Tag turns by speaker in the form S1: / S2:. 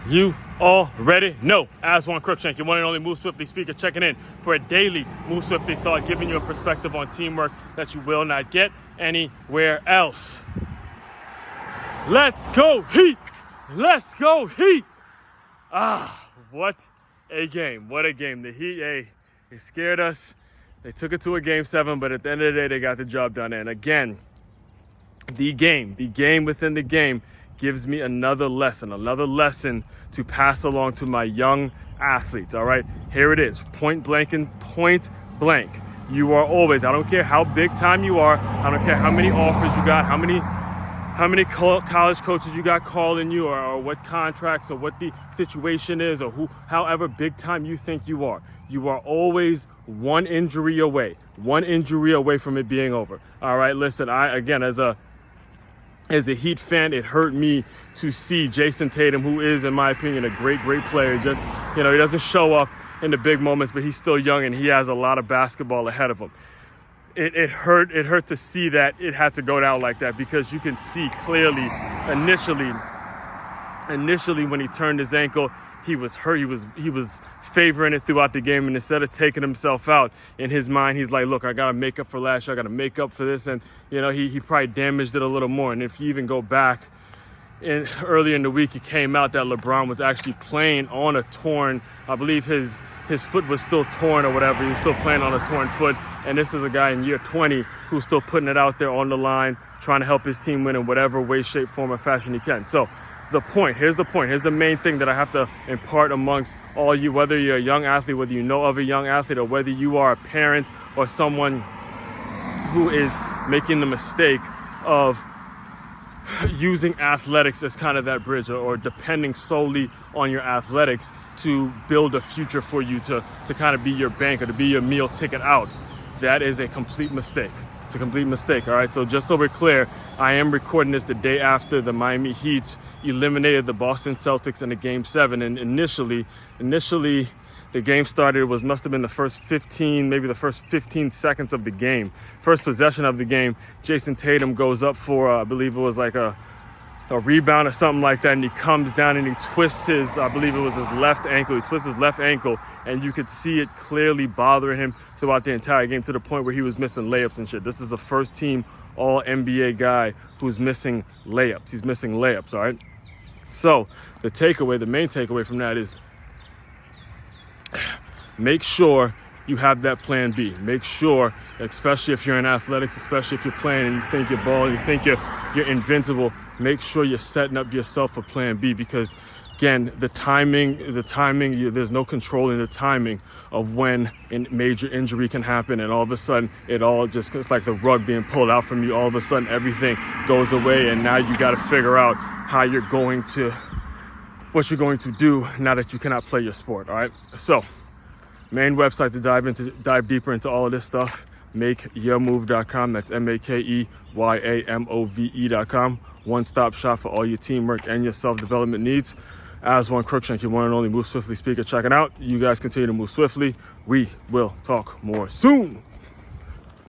S1: You already know. Aswand Cruickshank, your one and only Move Swiftly speaker, checking in for a daily Move Swiftly thought, giving you a perspective on teamwork that you will not get anywhere else. Let's go Heat! Let's go Heat! What a game. What a game. The Heat, they scared us. They took it to a game 7, but at the end of the day, they got the job done. And again, the game within the game gives me another lesson to pass along to my young athletes, all right? Here it is, point blank. You are always, I don't care how big time you are, I don't care how many offers you got, how many college coaches you got calling you, or what contracts, or what the situation is, or however big time you think you are always one injury away from it being over. All right, listen, as a Heat fan, it hurt me to see Jason Tatum, who is, in my opinion, a great player. Just, he doesn't show up in the big moments, but he's still young and he has a lot of basketball ahead of him. It hurt to see that it had to go down like that, because you can see clearly initially when he turned his ankle, he was hurt. He was favoring it throughout the game, and instead of taking himself out, in his mind, he's like, look, I got to make up for last year. I got to make up for this. And, he probably damaged it a little more. And if you even go back earlier in the week, it came out that LeBron was actually playing on a torn, I believe his foot was still torn or whatever. He was still playing on a torn foot. And this is a guy in year 20 who's still putting it out there on the line, trying to help his team win in whatever way, shape, form, or fashion he can. So here's the main thing that I have to impart amongst all you, whether you're a young athlete, whether you know of a young athlete, or whether you are a parent or someone who is making the mistake of using athletics as kind of that bridge, or depending solely on your athletics to build a future for you to kind of be your bank or to be your meal ticket out. That is a complete mistake. It's a complete mistake, all right? So just so we're clear, I am recording this the day after the Miami Heat eliminated the Boston Celtics in the Game 7. And initially, the game started, must have been the first 15 seconds of the game. First possession of the game, Jason Tatum goes up for, I believe it was like a rebound or something like that, and he comes down and he twists his left ankle. He twists his left ankle, and you could see it clearly bothering him throughout the entire game, to the point where he was missing layups and shit. This is a first-team All-NBA guy who's missing layups. He's missing layups, all right? So the main takeaway from that is, make sure you have that plan B. Make sure, especially if you're in athletics, especially if you're playing and you think you're balling, you think you're invincible, make sure you're setting up yourself for plan B, because again, the timing, there's no control in the timing of when a major injury can happen, and all of a sudden it's like the rug being pulled out from you. All of a sudden everything goes away, and now you got to figure out what you're going to do now that you cannot play your sport. All right, so main website to dive deeper into all of this stuff, makeyourmove.com. That's makeyaamove.com. One-stop shop for all your teamwork and your self-development needs. Aswand Cruickshank, your one and only Move Swiftly speaker, checking out. You guys continue to move swiftly. We will talk more soon.